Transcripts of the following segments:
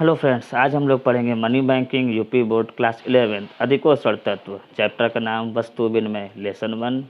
Hello friends, आज हम लोग पढ़ेंगे money banking UP board class 11 अधिकोषण तत्व। चैप्टर का नाम वस्तु विनिमय लेसन 1।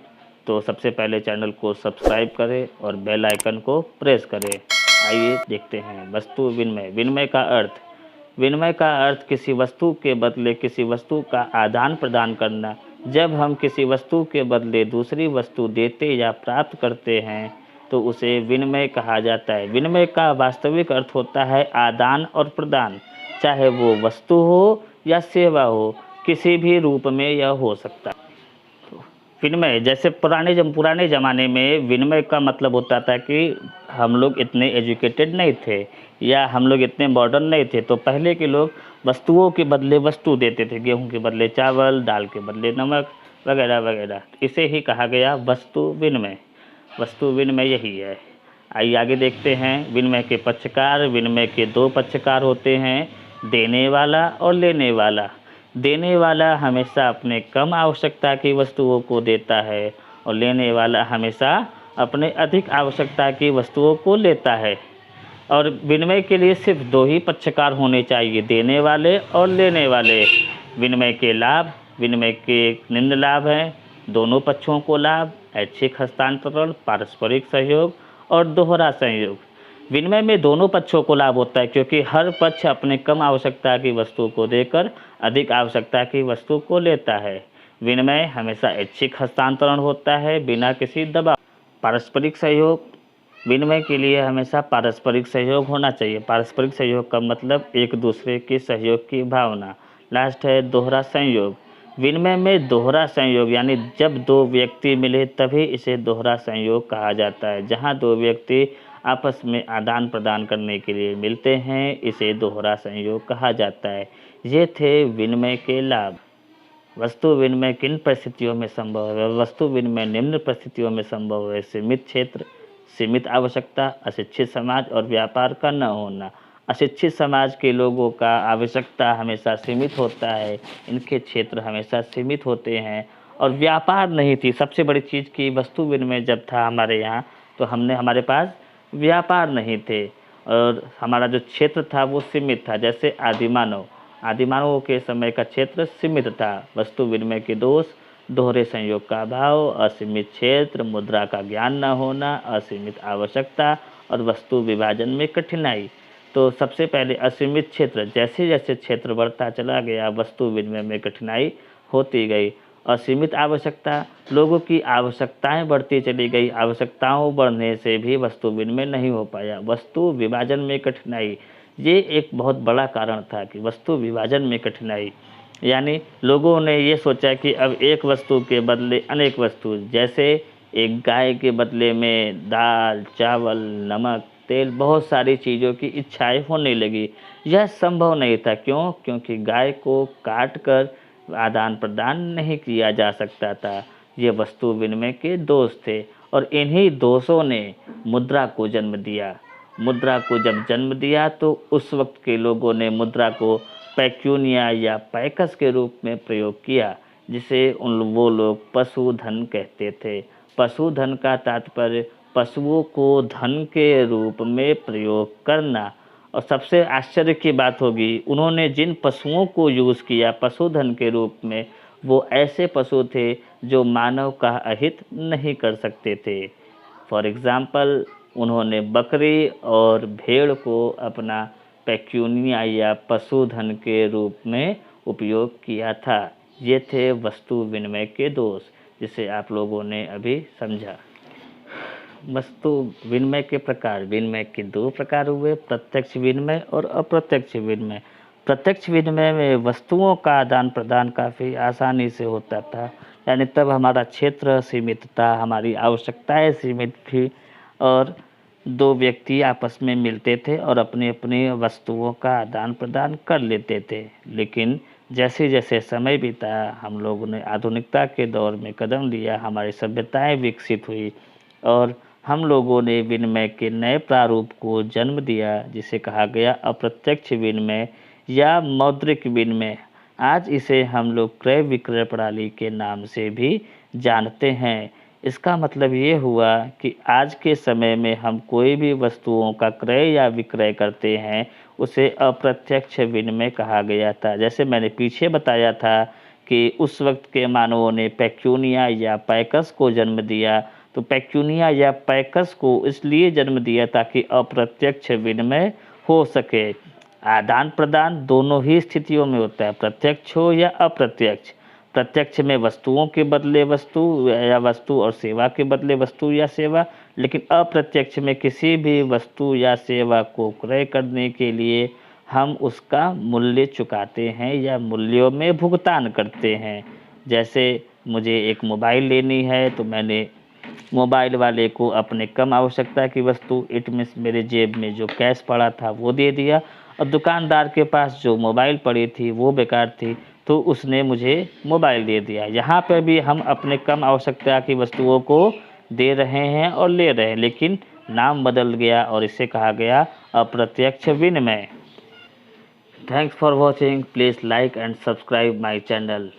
तो सबसे पहले चैनल को सब्सक्राइब करें और बेल आइकन को प्रेस करें। आइए देखते हैं वस्तु विनिमय। विनिमय का अर्थ किसी वस्तु के बदले किसी वस्तु का आदान प्रदान करना। जब हम किसी वस्तु के बदले दूसरी वस्तु देते या प्राप्त करते हैं तो उसे विनिमय कहा जाता है। विनिमय का वास्तविक अर्थ होता है आदान और प्रदान, चाहे वो वस्तु हो या सेवा हो, किसी भी रूप में यह हो सकता है। विनिमय जैसे पुराने ज़माने में विनिमय का मतलब होता था कि हम लोग इतने एजुकेटेड नहीं थे या हम लोग इतने मॉडर्न नहीं थे, तो पहले के लोग वस्तुओं के बदले वस्तु देते थे। गेहूं के बदले चावल, दाल के बदले नमक वगैरह वगैरह। इसे ही कहा गया वस्तु विनिमय। वस्तु विनिमय यही है। आइए आगे देखते हैं। विनिमय के पक्षकार। विनिमय के दो पक्षकार होते हैं, देने वाला और लेने वाला। देने वाला हमेशा अपने कम आवश्यकता की वस्तुओं को देता है और लेने वाला हमेशा अपने अधिक आवश्यकता की वस्तुओं को लेता है। और विनिमय के लिए सिर्फ दो ही पक्षकार होने चाहिए, देने वाले और लेने वाले। विनिमय के लाभ। विनिमय के निम्न लाभ हैं: दोनों पक्षों को लाभ, ऐच्छिक हस्तांतरण, पारस्परिक सहयोग और दोहरा सहयोग। विनिमय में दोनों पक्षों को लाभ होता है क्योंकि हर पक्ष अपने कम आवश्यकता की वस्तु को देकर अधिक आवश्यकता की वस्तु को लेता है। विनिमय हमेशा ऐच्छिक हस्तांतरण होता है, बिना किसी दबाव। पारस्परिक सहयोग। विनिमय के लिए हमेशा पारस्परिक सहयोग होना चाहिए। पारस्परिक सहयोग का मतलब एक दूसरे के सहयोग की भावना। लास्ट है दोहरा संयोग। विनिमय में दोहरा संयोग यानी जब दो व्यक्ति मिले तभी इसे दोहरा संयोग कहा जाता है। जहां दो व्यक्ति आपस में आदान प्रदान करने के लिए मिलते हैं, इसे दोहरा संयोग कहा जाता है। ये थे विनिमय के लाभ। वस्तु विनिमय किन परिस्थितियों में संभव है? वस्तु विनिमय निम्न परिस्थितियों में संभव है: सीमित क्षेत्र, सीमित आवश्यकता, अशिक्षित समाज और व्यापार का न होना। अशिक्षित समाज के लोगों का आवश्यकता हमेशा सीमित होता है, इनके क्षेत्र हमेशा सीमित होते हैं। और व्यापार नहीं थी सबसे बड़ी चीज़ की वस्तु विनिमय जब था हमारे यहाँ, तो हमारे पास व्यापार नहीं थे और हमारा जो क्षेत्र था वो सीमित था। जैसे आदिमानवों के समय का क्षेत्र सीमित था। वस्तु विनिमय के दोष: दोहरे संयोग का अभाव, असीमित क्षेत्र, मुद्रा का ज्ञान न होना, असीमित आवश्यकता और वस्तु विभाजन में कठिनाई। तो सबसे पहले असीमित क्षेत्र। जैसे जैसे क्षेत्र बढ़ता चला गया वस्तु विनिमय में कठिनाई होती गई। असीमित आवश्यकता, लोगों की आवश्यकताएं बढ़ती चली गई। आवश्यकताओं बढ़ने से भी वस्तु विनिमय नहीं हो पाया। वस्तु विभाजन में कठिनाई, ये एक बहुत बड़ा कारण था कि वस्तु विभाजन में कठिनाई, यानी लोगों ने ये सोचा कि अब एक वस्तु के बदले अनेक वस्तु, जैसे एक गाय के बदले में दाल, चावल, नमक, तेल, बहुत सारी चीज़ों की इच्छाएं होने लगी। यह संभव नहीं था। क्यों? क्योंकि गाय को काट कर आदान प्रदान नहीं किया जा सकता था। ये वस्तु विनिमय के दोष थे और इन्हीं दोषों ने मुद्रा को जन्म दिया। मुद्रा को जब जन्म दिया तो उस वक्त के लोगों ने मुद्रा को पैक्यूनिया या पैकस के रूप में प्रयोग किया, जिसे वो लोग पशुधन कहते थे। पशुधन का तात्पर्य पशुओं को धन के रूप में प्रयोग करना। और सबसे आश्चर्य की बात होगी, उन्होंने जिन पशुओं को यूज़ किया पशुधन के रूप में, वो ऐसे पशु थे जो मानव का अहित नहीं कर सकते थे। फॉर एग्ज़ाम्पल, उन्होंने बकरी और भेड़ को अपना पैक्यूनिया या पशुधन के रूप में उपयोग किया था। ये थे वस्तु विनिमय के दोष, जिसे आप लोगों ने अभी समझा। वस्तु विनिमय के प्रकार। विनिमय के दो प्रकार हुए, प्रत्यक्ष विनिमय और अप्रत्यक्ष विनिमय। प्रत्यक्ष विनिमय में वस्तुओं का आदान प्रदान काफ़ी आसानी से होता था, यानी तब हमारा क्षेत्र सीमित था, हमारी आवश्यकताएं सीमित थी और दो व्यक्ति आपस में मिलते थे और अपनी अपनी वस्तुओं का आदान प्रदान कर लेते थे। लेकिन जैसे जैसे समय बीता, हम लोगों ने आधुनिकता के दौर में कदम लिया, हमारी सभ्यताएं विकसित हुई और हम लोगों ने विनिमय के नए प्रारूप को जन्म दिया, जिसे कहा गया अप्रत्यक्ष विनिमय या मौद्रिक विनिमय। आज इसे हम लोग क्रय विक्रय प्रणाली के नाम से भी जानते हैं। इसका मतलब ये हुआ कि आज के समय में हम कोई भी वस्तुओं का क्रय या विक्रय करते हैं, उसे अप्रत्यक्ष विनिमय कहा गया था। जैसे मैंने पीछे बताया था कि उस वक़्त के मानवों ने पेक्यूनिया या पैकस को जन्म दिया, तो पेक्यूनिया या पैकस को इसलिए जन्म दिया ताकि अप्रत्यक्ष विनिमय हो सके। आदान-प्रदान दोनों ही स्थितियों में होता है, प्रत्यक्ष हो या अप्रत्यक्ष। प्रत्यक्ष में वस्तुओं के बदले वस्तु या वस्तु और सेवा के बदले वस्तु या सेवा, लेकिन अप्रत्यक्ष में किसी भी वस्तु या सेवा को क्रय करने के लिए हम उसका मूल्य चुकाते हैं या मूल्यों में भुगतान करते हैं। जैसे मुझे एक मोबाइल लेनी है, तो मैंने मोबाइल वाले को अपने कम आवश्यकता की वस्तु, इट मीन्स मेरे जेब में जो कैश पड़ा था वो दे दिया, और दुकानदार के पास जो मोबाइल पड़ी थी वो बेकार थी, तो उसने मुझे मोबाइल दे दिया। यहाँ पर भी हम अपने कम आवश्यकता की वस्तुओं को दे रहे हैं और ले रहे हैं, लेकिन नाम बदल गया और इसे कहा गया अप्रत्यक्ष विनिमय। Thanks for watching, please like and subscribe my channel.